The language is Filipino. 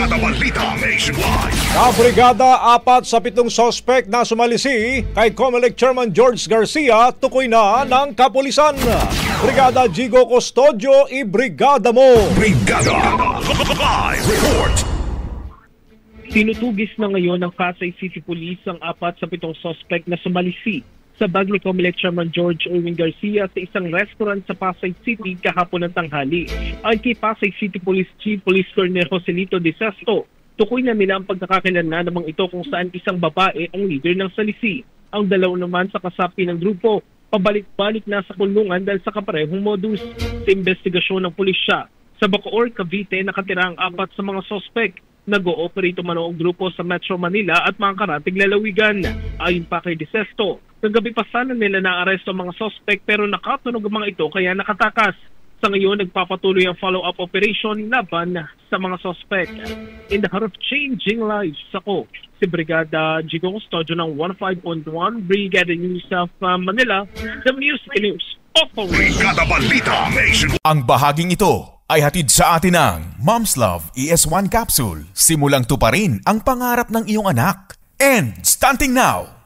Brigada Balita Nationwide. Kabrigada, 4 sa 7 sospek na sumalisi kay COMELEC Chairman George Garcia tukoy na ng kapulisan. Brigada Jigo Custodio, ibrigada mo! Brigada Live Report. Tinutugis na ngayon ng Pasay City Police ang 4 sa 7 sospek na sumalisi sa bag ni COMELEC Chairman George Erwin Garcia sa isang restaurant sa Pasay City kahapon ng tanghali. Ayon kay Pasay City Police Chief Police Colonel Joselito De Sesto, tukoy na nila ang pagkakakilanlan namang ito kung saan isang babae ang leader ng salisi. Ang dalawa naman sa kasapi ng grupo, pabalik-balik na sa kulungan dahil sa kaparehong modus. Sa investigasyon ng pulisya, sa Bacoor, Cavite, nakatira ang 4 sa mga sospek. Nag-ooperate umano ang grupo sa Metro Manila at mga karatig lalawigan. Ayon pa kay De Sesto, kagabi pa sana nila na-aresto ang mga sospek pero nakatunog ang mga ito kaya nakatakas. Sa ngayon, nagpapatuloy ang follow-up operation laban sa mga sospek. In the heart of changing lives, ako, si Brigada Jigo Custodio ng 15.1 Brigada News of Manila, the Music News Authority. Brigada Balita Nationwide. Ang bahaging ito ay hatid sa atin ng Mom's Love ES1 Capsule. Simulang tuparin ang pangarap ng iyong anak. And starting now!